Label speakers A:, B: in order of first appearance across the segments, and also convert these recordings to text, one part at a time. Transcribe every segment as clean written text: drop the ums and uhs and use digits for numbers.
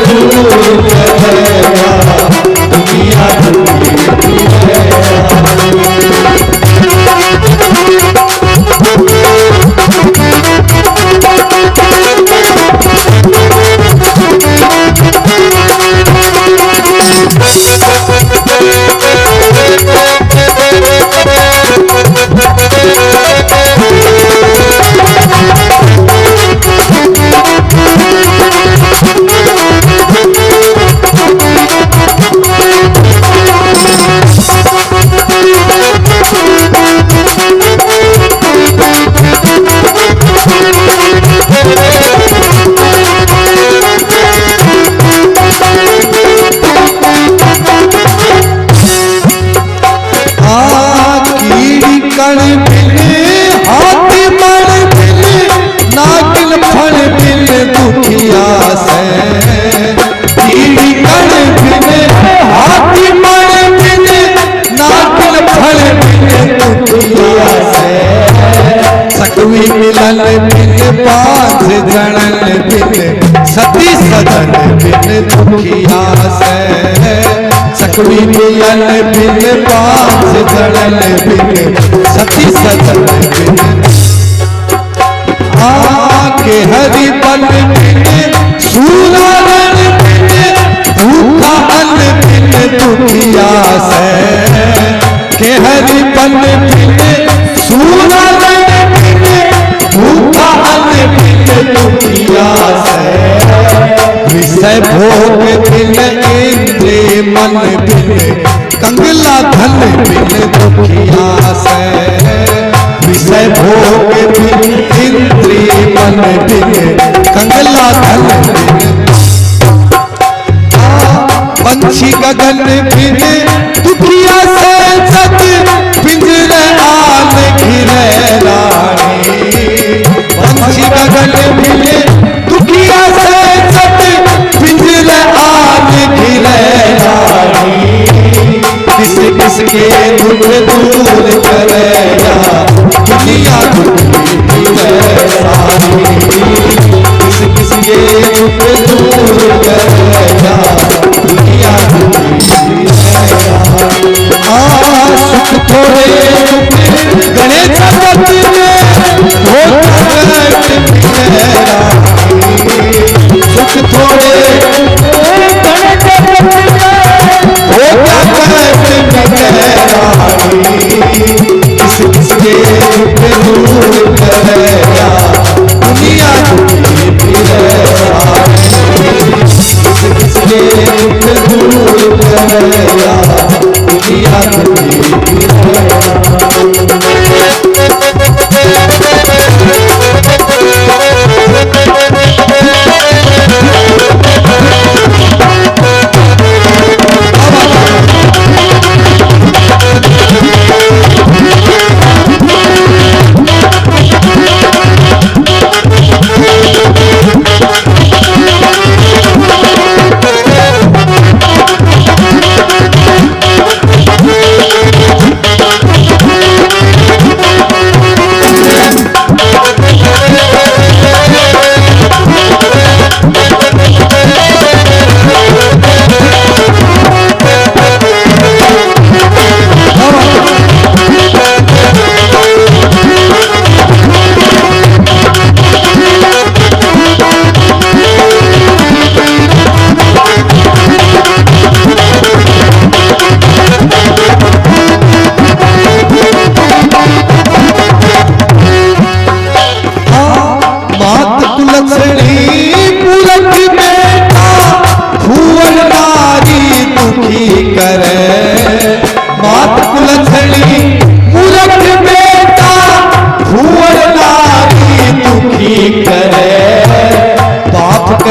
A: दूर करेगा दुनिया दुखी है।
B: मिलन बिन पांच जनन बिन सती सदन बिन दुखिया से। सकवी मिलन बिन पांच जनन बिन सती सदन बिन के हरि बन बिन सूरन बिन भूखा अन्न बिन दुखिया से। के हरि बन बिन सूरन भूखा अन्न बिन दुखिया से। विषय भोग बिन इंद्रिय मन बिन कंगला धन बिन दुखिया से। विषय भोग बिन इंद्रिय मन बिन कंगला धन बिन पंछी गगन बिन दुखिया से। सत पिंजरे आन घिरे रानी पंछी गगन बिन दुखिया से। सत पिंजरे आन घिरे रानी किस किस के दुख दूर करेगा दुनिया दुखी है सारी। किस किस के दुख दूर करेगा दुनिया दुखी है सारी। सुख थोड़े गणेश चतुर्थी में सुख थोड़े किस किस के दुख दूर करेगा दुनिया दुखी है सारी। किस किस के दुख दूर करेगा दुनिया दुखी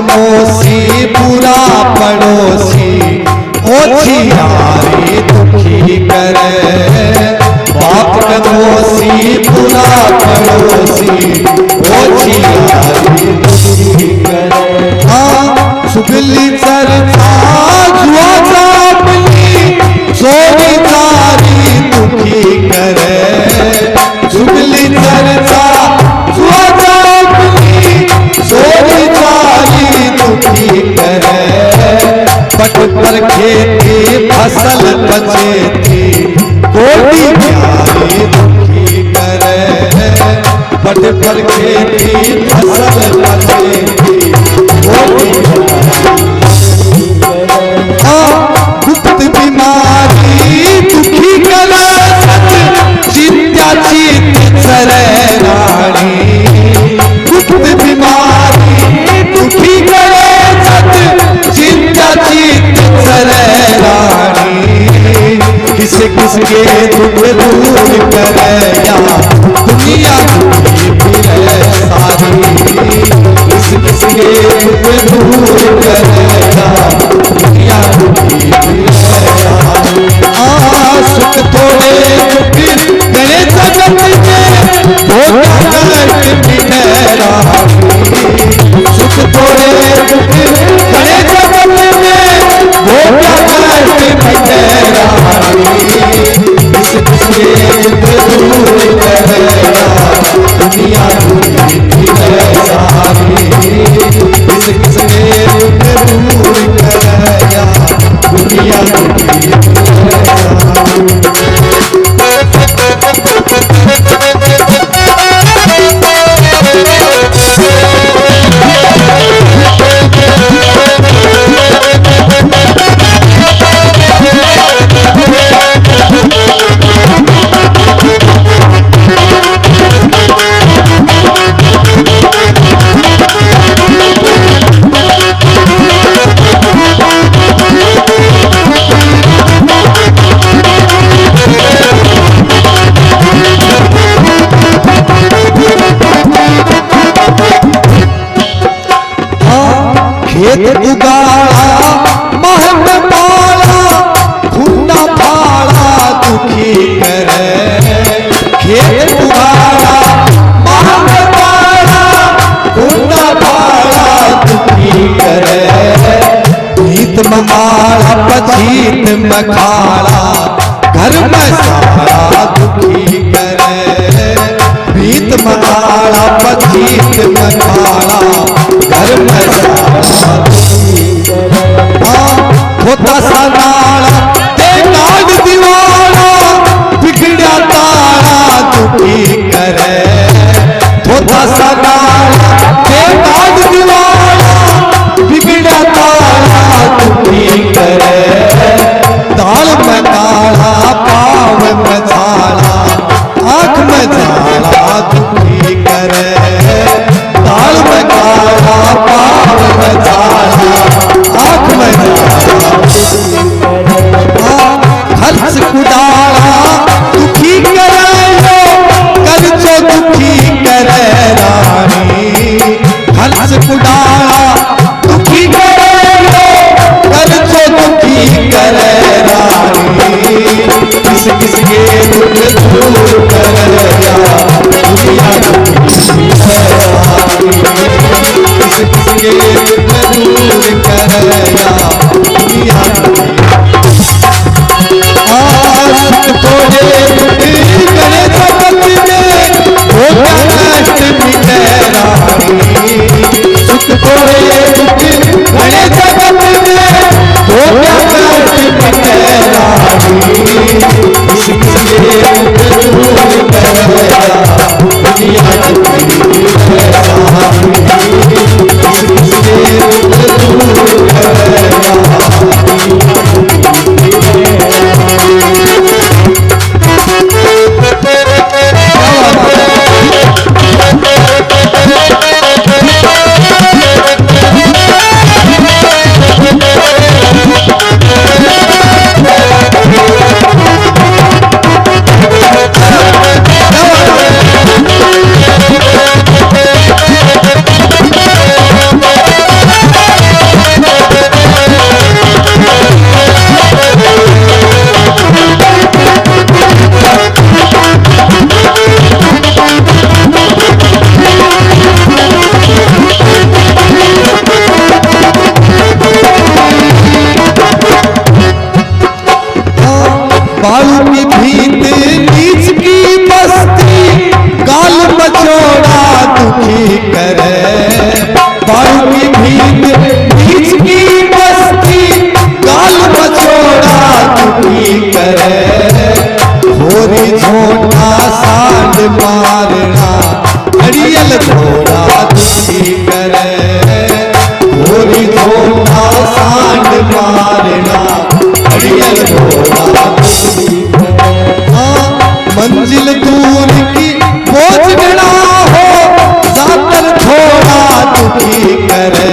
B: मोसी बुरा पड़ोसी ओछियारी दुखी करे। बाप मोसी बुरा पड़ोसी ओछियारी दुखी करे। हाँ सुगली चर्चा जुआ चापली सोनी तारी दुखी करे। सुगली चर्चा जुआ चापली सोनी तारी दुखी पर खेती फसल बचेती कोटि प्यारी दुखी करे। पट पर खेती फसल बचेती कोटि गुप्त बीमारी दुखी करे चिंता चित सरे रानी। गुप्त बीमारी दुखी करे चिंता चित सरे रानी। किस किस के दुख दूर करे या दुनिया दुखी फिरे सारी। किस किस के दुख दूर करे या दुनिया दुखी फिरे सारी। सुख थोड़े दुख गए जगत में धोखा कष्ट मिटे रानी। सुख थोड़े दुख गए जगत में धोखा कष्ट मिटे रानी। किस किसके दुख दूर करे दुनिया दुखी फिरे सारी। किस किसके दुख दूर करे दुनिया दुखी फिरे सारी। खेत उगाड़ा महल पाला खुन्ना फाड़ा दुखी करे। खेत उगाड़ा महल पाला खुन्ना फाड़ा दुखी करे। नीत ममाड़ा पछीत मखाड़ा घर में सारा दुखी करे। नीत मखाड़ा पछीत मखाड़ा घर में सारा होता सनाड़ा ते नाग दीवाना बिगड़ा तारा दुखी करे। होता सनाड़ा ते नाग दीवाना बिगड़ा तारा दुखी करे। दाल में काला पाव में झाला आँख में झाला दुखी करे। दाल में काला पाव में झाला आँख में झाला हर्ष कुदारा दुखी करे कर जो दुखी करे रानी। हर्ष कुदारा दुखी करे कर जो दुखी करे रानी। किस किस के दुख दूर करे दुनिया दुखी है रानी। किस किस के दुख दूर करे दुनिया दुखी। थोड़े दुख करे जगत में धोखा कष्ट मिटे रानी। सुख थोड़े दुख करे जगत में धोखा कष्ट मिटे रानी। किस किसके दुख दूर करे दुनिया दुखी है रानी। किस किसके दुख दूर करे करे बारू की भीत बीच की बस्ती करे होरी झोटा सांड मारना अड़ियल घोड़ा दुखी करे होरी झोटा सांड मारना अड़ियल घोड़ा दुखी करे। मंजिल दूर की पहुंचना हो जाकर थोड़ा दुखी करे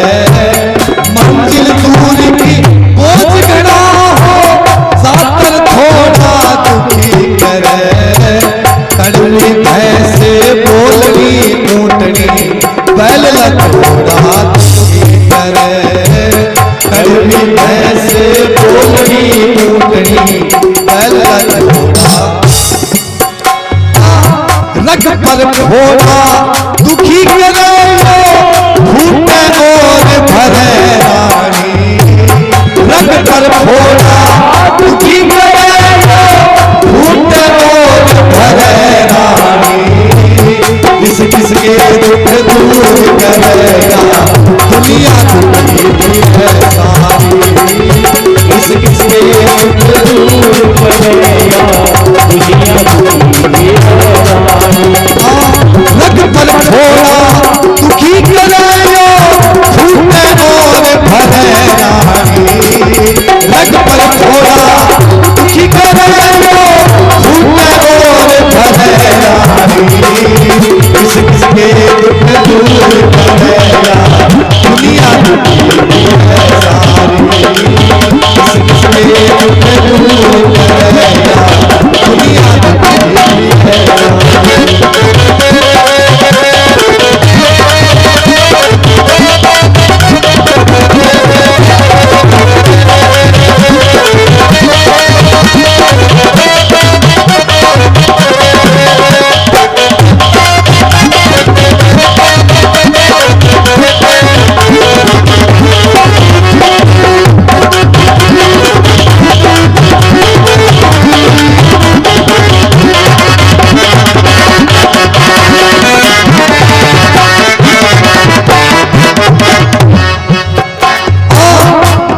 B: मंजिल दूर की पहुंचना हो जाकर थोड़ा दुखी करे कड़वी भैंसे बोलनी ऊँटनी बैल थोड़ा दुखी करे कड़वी भैंसे बोलनी ऊँटनी बैल थोड़ा रग पर घोड़ा दुखी करे फूटे और भरे रानी रग पर घोड़ा दुखी करे फूटे और भरे रानी किस किस के दुख दूर करेगा दुनिया दुखी भी है सारी किस किस के दुख दूर करेगा दुनिया दुखी भी है रग पर घोड़ा दुखी करे फूटे और भरे रानी रग पर घोड़ा दुखी करे फूटे और भरे रानी किस किस के दुख दूर करेगा दुनिया दुखी है सारी किस किस के दुख दूर करेगा दुनिया दुखी है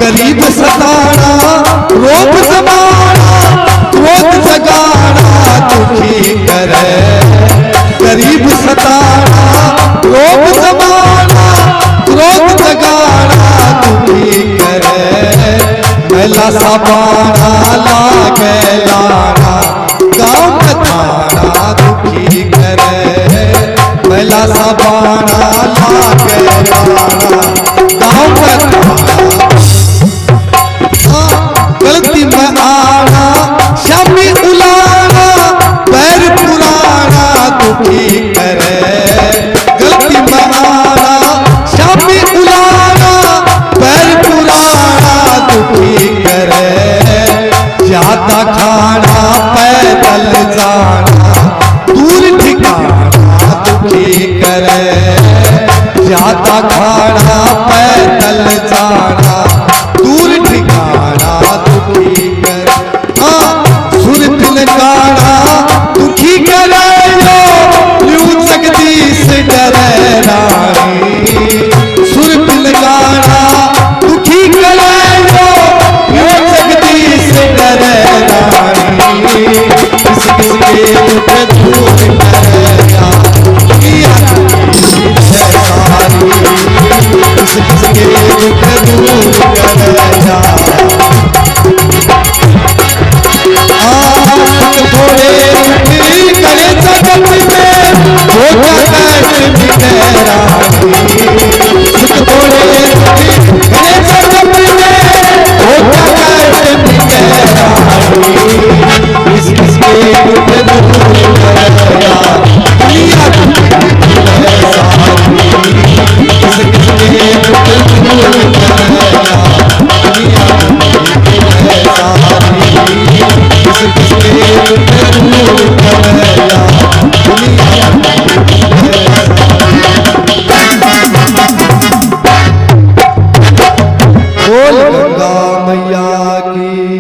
B: गरीब सताना रोग जमाना क्रोध जगाना दुखी करे गरीब सताना रोग जमाना क्रोध जगाना दुखी करे मैला साबाना लागे लाना गाँव बताना दुखी करे मैला साबाना लागे लाना गाँव बताना गलती में आना शामी उलाना पैर पुराना दुखी करे गलती में आना शामी उलाना पैर पुराना दुखी करे ज्यादा खाना पैदल जाना दूर ठिकाना दुखी करे ज्यादा खाना पैदल जाना दूर ठिकाना दुखी करे सुर तिलकाना दुखी करे यूं जगदीश डरे रानी सुर तिलकाना दुखी करे यूं जगदीश डरे रानी किस किस के दुख दूर करेगा दुनिया दुखी है सारी किस किस के दुख दूर करेगा थोड़े करे जगत में हो कष्ट मिले रानी थोड़े करे जगत में हो कष्ट मिले रानी किस किस के दुख दूर करेगा दुनिया दुखी है सारी किस किस के दुख दूर करेगा दुनिया दुखी है सारी किस किस के दुख दूर करेगा दुनिया दुखी है सारी बोल गंगा मैया की